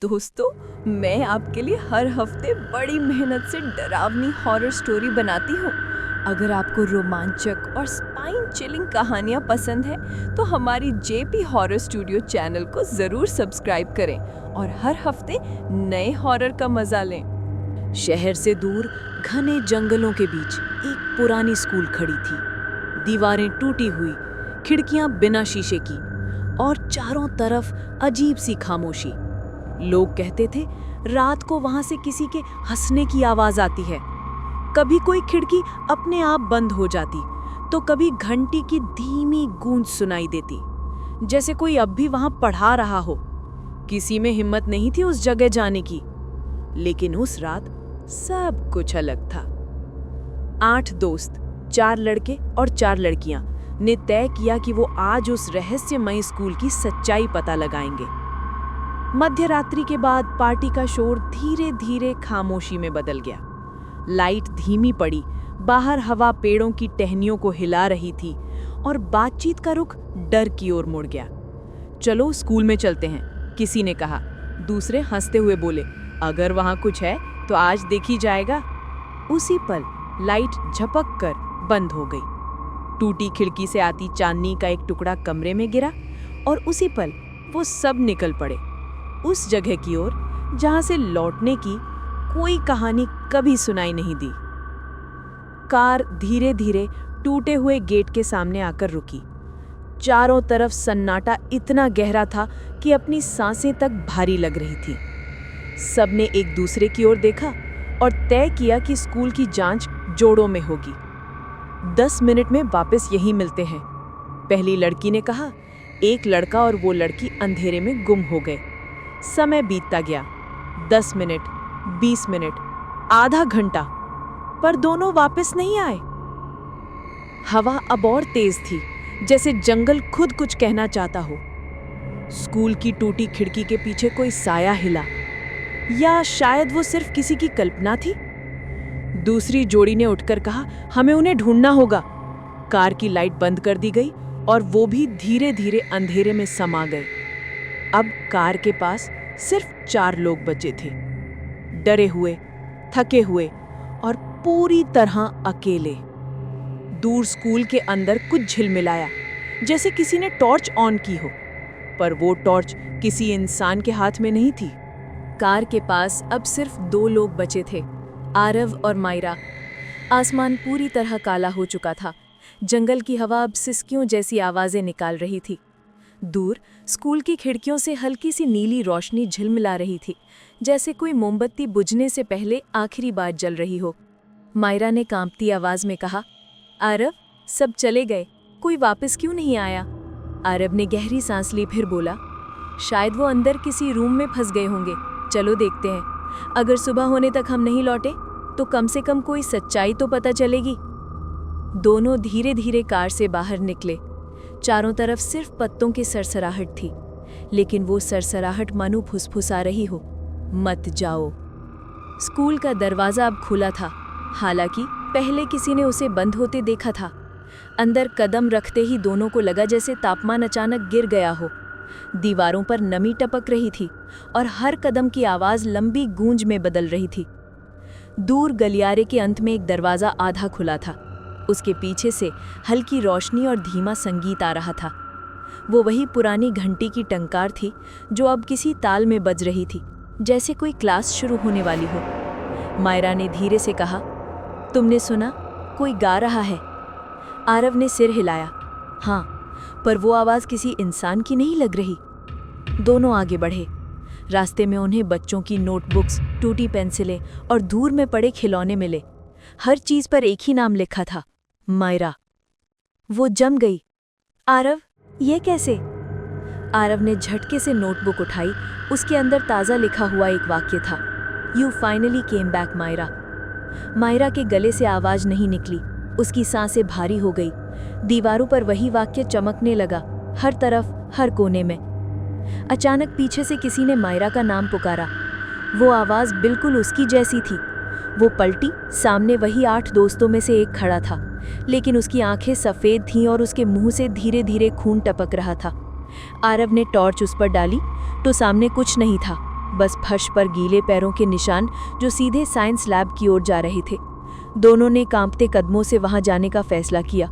दोस्तों, मैं आपके लिए हर हफ्ते बड़ी मेहनत से डरावनी हॉरर स्टोरी बनाती हूँ। अगर आपको रोमांचक और स्पाइन चिलिंग कहानियाँ पसंद है तो हमारी जेपी हॉरर स्टूडियो चैनल को ज़रूर सब्सक्राइब करें और हर हफ्ते नए हॉरर का मज़ा लें। शहर से दूर घने जंगलों के बीच एक पुरानी स्कूल खड़ी थी। दीवारें टूटी हुई, खिड़कियां बिना शीशे की और चारों तरफ अजीब सी खामोशी। लोग कहते थे रात को वहां से किसी के हंसने की आवाज आती है। कभी कोई खिड़की अपने आप बंद हो जाती तो कभी घंटी की धीमी गूंज सुनाई देती, जैसे कोई अब भी वहां पढ़ा रहा हो। किसी में हिम्मत नहीं थी उस जगह जाने की, लेकिन उस रात सब कुछ अलग था। 8 दोस्त, 4 लड़के और 4 लड़कियां ने तय किया कि वो आज उस रहस्यमय स्कूल की सच्चाई पता लगाएंगे। मध्यरात्रि के बाद पार्टी का शोर धीरे धीरे खामोशी में बदल गया। लाइट धीमी पड़ी, बाहर हवा पेड़ों की टहनियों को हिला रही थी और बातचीत का रुख डर की ओर मुड़ गया। चलो स्कूल में चलते हैं, किसी ने कहा। दूसरे हंसते हुए बोले, अगर वहां कुछ है तो आज देखी जाएगा। उसी पल लाइट झपक कर बंद हो गई। टूटी खिड़की से आती चांदनी का एक टुकड़ा कमरे में गिरा और उसी पल वो सब निकल पड़े उस जगह की ओर जहां से लौटने की कोई कहानी कभी सुनाई नहीं दी। कार धीरे धीरे टूटे हुए गेट के सामने आकर रुकी। चारों तरफ सन्नाटा इतना गहरा था कि अपनी सांसें तक भारी लग रही थी। सबने एक दूसरे की ओर देखा और तय किया कि स्कूल की जांच जोड़ों में होगी। 10 मिनट में वापस यहीं मिलते हैं, पहली लड़की ने कहा। एक लड़का और वो लड़की अंधेरे में गुम हो गए। समय बीतता गया, 10 मिनट, 20 मिनट, आधा घंटा, पर दोनों वापस नहीं आए। हवा अब और तेज थी, जैसे जंगल खुद कुछ कहना चाहता हो। स्कूल की टूटी खिड़की के पीछे कोई साया हिला, या शायद वो सिर्फ किसी की कल्पना थी। दूसरी जोड़ी ने उठकर कहा, हमें उन्हें ढूंढना होगा। कार की लाइट बंद कर दी गई और वो भी धीरे धीरे अंधेरे में समा गए। अब कार के पास सिर्फ 4 लोग बचे थे, डरे हुए, थके हुए और पूरी तरह अकेले। दूर स्कूल के अंदर कुछ झिलमिलाया, जैसे किसी ने टॉर्च ऑन की हो, पर वो टॉर्च किसी इंसान के हाथ में नहीं थी। कार के पास अब सिर्फ 2 लोग बचे थे, आरव और मायरा। आसमान पूरी तरह काला हो चुका था। जंगल की हवा अब सिसकियों जैसी आवाजें निकाल रही थी। दूर स्कूल की खिड़कियों से हल्की सी नीली रोशनी झिलमिला रही थी, जैसे कोई मोमबत्ती बुझने से पहले आखिरी बार जल रही हो। मायरा ने कांपती आवाज में कहा, आरव, सब चले गए, कोई वापस क्यों नहीं आया? आरव ने गहरी सांस ली, फिर बोला, शायद वो अंदर किसी रूम में फंस गए होंगे। चलो देखते हैं। अगर सुबह होने तक हम नहीं लौटे तो कम से कम कोई सच्चाई तो पता चलेगी। दोनों धीरे धीरे कार से बाहर निकले। चारों तरफ सिर्फ पत्तों की सरसराहट थी, लेकिन वो सरसराहट मानो फुसफुसा रही हो, मत जाओ। स्कूल का दरवाजा अब खुला था, हालांकि पहले किसी ने उसे बंद होते देखा था। अंदर कदम रखते ही दोनों को लगा जैसे तापमान अचानक गिर गया हो। दीवारों पर नमी टपक रही थी और हर कदम की आवाज लंबी गूंज में बदल रही थी। दूर गलियारे के अंत में एक दरवाजा आधा खुला था। उसके पीछे से हल्की रोशनी और धीमा संगीत आ रहा था। वो वही पुरानी घंटी की टंकार थी जो अब किसी ताल में बज रही थी, जैसे कोई क्लास शुरू होने वाली हो। मायरा ने धीरे से कहा, तुमने सुना? कोई गा रहा है। आरव ने सिर हिलाया, हाँ, पर वो आवाज़ किसी इंसान की नहीं लग रही। दोनों आगे बढ़े। रास्ते में उन्हें बच्चों की नोटबुक्स, टूटी पेंसिलें और दूर में पड़े खिलौने मिले। हर चीज़ पर एक ही नाम लिखा था, मायरा। वो जम गई। आरव, ये कैसे? आरव ने झटके से नोटबुक उठाई। उसके अंदर ताज़ा लिखा हुआ एक वाक्य था, you finally came back Myra. Myra के गले से आवाज़ नहीं निकली, उसकी सांसें भारी हो गई। दीवारों पर वही वाक्य चमकने लगा, हर तरफ, हर कोने में। अचानक पीछे से किसी ने मायरा का नाम पुकारा। वो आवाज़ बिल्कुल उसकी जैसी थी। वो पलटी, सामने वही 8 दोस्तों में से एक खड़ा था, लेकिन उसकी आंखें सफ़ेद थीं और उसके मुंह से धीरे धीरे खून टपक रहा था। आरव ने टॉर्च उस पर डाली तो सामने कुछ नहीं था, बस फर्श पर गीले पैरों के निशान जो सीधे साइंस लैब की ओर जा रहे थे। दोनों ने कांपते कदमों से वहां जाने का फैसला किया।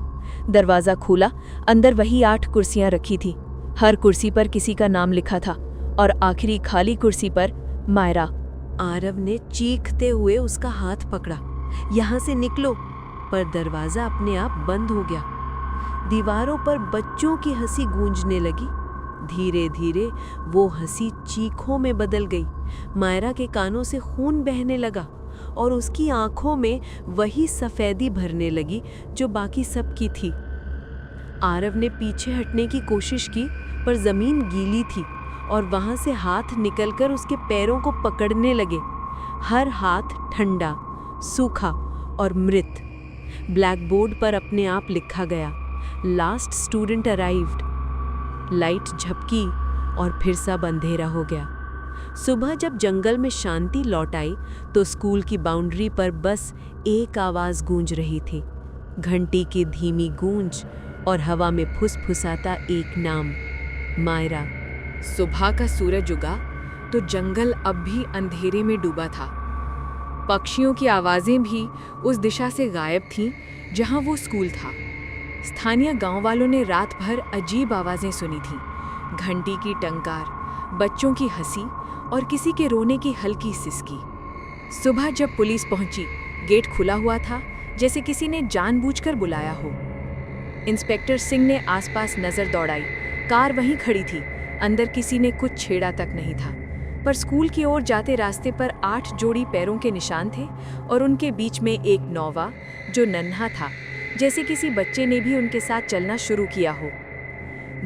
दरवाजा खोला, अंदर वही 8 कुर्सियां रखी थी। हर कुर्सी पर किसी का नाम लिखा था और आखिरी खाली कुर्सी पर मायरा। आरव ने चीखते हुए उसका हाथ पकड़ा, यहाँ से निकलो, पर दरवाजा अपने आप बंद हो गया। दीवारों पर बच्चों की हंसी गूंजने लगी। धीरे धीरे वो हंसी चीखों में बदल गई। मायरा के कानों से खून बहने लगा और उसकी आंखों में वही सफेदी भरने लगी जो बाकी सबकी थी। आरव ने पीछे हटने की कोशिश की, पर जमीन गीली थी और वहां से हाथ निकलकर उसके पैरों को पकड़ने लगे। हर हाथ ठंडा, सूखा और मृत। ब्लैकबोर्ड पर अपने आप लिखा गया, लास्ट स्टूडेंट अराइव्ड। लाइट झपकी और फिर सब अंधेरा हो गया। सुबह जब जंगल में शांति लौट आई तो स्कूल की बाउंड्री पर बस एक आवाज गूंज रही थी, घंटी की धीमी गूंज और हवा में फुसफुसाता एक नाम, मायरा। सुबह का सूरज उगा तो जंगल अब भी अंधेरे में डूबा था। पक्षियों की आवाजें भी उस दिशा से गायब थीं जहां वो स्कूल था। स्थानीय गांव वालों ने रात भर अजीब आवाजें सुनी थीं, घंटी की टंकार, बच्चों की हंसी और किसी के रोने की हल्की सिसकी। सुबह जब पुलिस पहुंची, गेट खुला हुआ था, जैसे किसी ने जानबूझकर बुलाया हो। इंस्पेक्टर सिंह ने आसपास नजर दौड़ाई। कार वहीं खड़ी थी, अंदर किसी ने कुछ छेड़ा तक नहीं था, पर स्कूल की ओर जाते रास्ते पर 8 जोड़ी पैरों के निशान थे और उनके बीच में एक नौवा जो नन्हा था, जैसे किसी बच्चे ने भी उनके साथ चलना शुरू किया हो।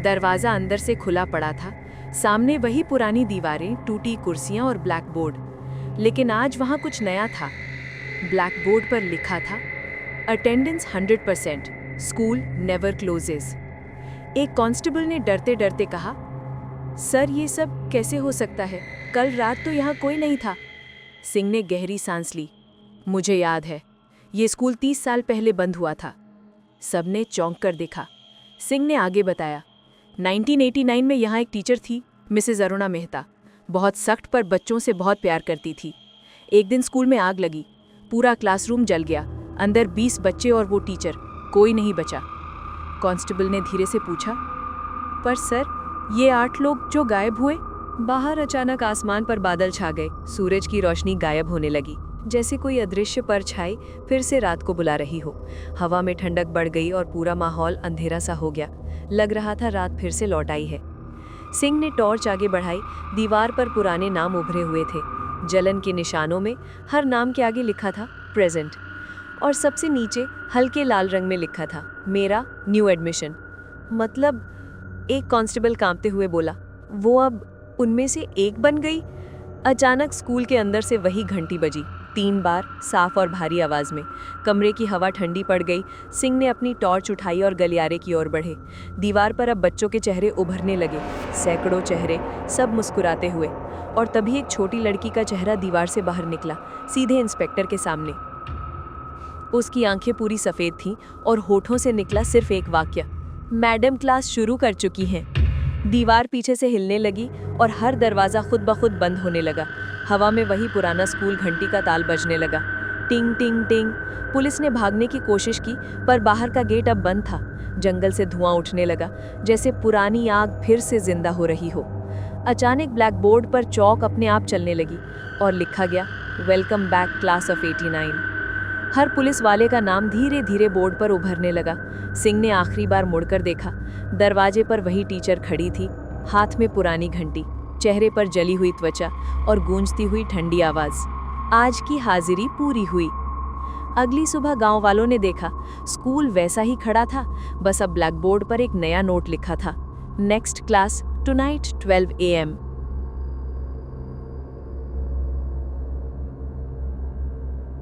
दरवाजा अंदर से खुला पड़ा था, सामने वही पुरानी दीवारें, टूटी कुर्सियां और ब्लैकबोर्ड, लेकिन आज वहां कुछ नया था। ब्लैकबोर्ड पर लिखा था, अटेंडेंस 100%, स्कूल नेवर क्लोजेस। एक कांस्टेबल ने डरते डरते कहा, सर ये सब कैसे हो सकता है? कल रात तो यहाँ कोई नहीं था। सिंह ने गहरी सांस ली। मुझे याद है, ये स्कूल 30 साल पहले बंद हुआ था। सबने चौंक कर देखा। सिंह ने आगे बताया, 1989 में यहाँ एक टीचर थी, मिसेज अरुणा मेहता। बहुत सख्त पर बच्चों से बहुत प्यार करती थी। एक दिन स्कूल में आग लगी, पूरा क्लासरूम जल गया, अंदर 20 बच्चे और वो टीचर, कोई नहीं बचा। कांस्टेबल ने धीरे से पूछा, पर सर ये 8 लोग जो गायब हुए? बाहर अचानक आसमान पर बादल छा गए, सूरज की रोशनी गायब होने लगी, जैसे कोई अदृश्य परछाई फिर से रात को बुला रही हो। हवा में ठंडक बढ़ गई और पूरा माहौल अंधेरा सा हो गया। लग रहा था रात फिर से लौट आई है। सिंह ने टॉर्च आगे बढ़ाई। दीवार पर पुराने नाम उभरे हुए थे। जलन के निशानों में हर नाम के आगे लिखा था प्रेजेंट, और सबसे नीचे हल्के लाल रंग में लिखा था, मेरा न्यू एडमिशन। मतलब, एक कांस्टेबल कांपते हुए बोला, वो अब उनमें से एक बन गई? अचानक स्कूल के अंदर से वही घंटी बजी, 3 बार, साफ और भारी आवाज में। कमरे की हवा ठंडी पड़ गई। सिंह ने अपनी टॉर्च उठाई और गलियारे की ओर बढ़े। दीवार पर अब बच्चों के चेहरे उभरने लगे, सैकड़ों चेहरे, सब मुस्कुराते हुए। और तभी एक छोटी लड़की का चेहरा दीवार से बाहर निकला, सीधे इंस्पेक्टर के सामने। उसकी आंखें पूरी सफेद थीं और होठों से निकला सिर्फ एक वाक्य, मैडम क्लास शुरू कर चुकी हैं। दीवार पीछे से हिलने लगी और हर दरवाजा खुद ब खुद बंद होने लगा। हवा में वही पुराना स्कूल घंटी का ताल बजने लगा, टिंग टिंग टिंग। पुलिस ने भागने की कोशिश की, पर बाहर का गेट अब बंद था। जंगल से धुआं उठने लगा, जैसे पुरानी आग फिर से जिंदा हो रही हो। अचानक ब्लैकबोर्ड पर चौक अपने आप चलने लगी और लिखा गया, welcome back class of 89। Her police वाले का नाम धीरे धीरे बोर्ड पर उभरने लगा। सिंह ने आखिरी बार मुड़कर देखा। दरवाजे पर वही टीचर खड़ी थी, हाथ में पुरानी घंटी, चेहरे पर जली हुई त्वचा और गूंजती हुई ठंडी आवाज। आज की हाजिरी पूरी हुई। अगली सुबह गांव वालों ने देखा, स्कूल वैसा ही खड़ा था, बस अब ब्लैकबोर्ड पर एक नया नोट लिखा था, नेक्स्ट क्लास टुनाइट 12 AM।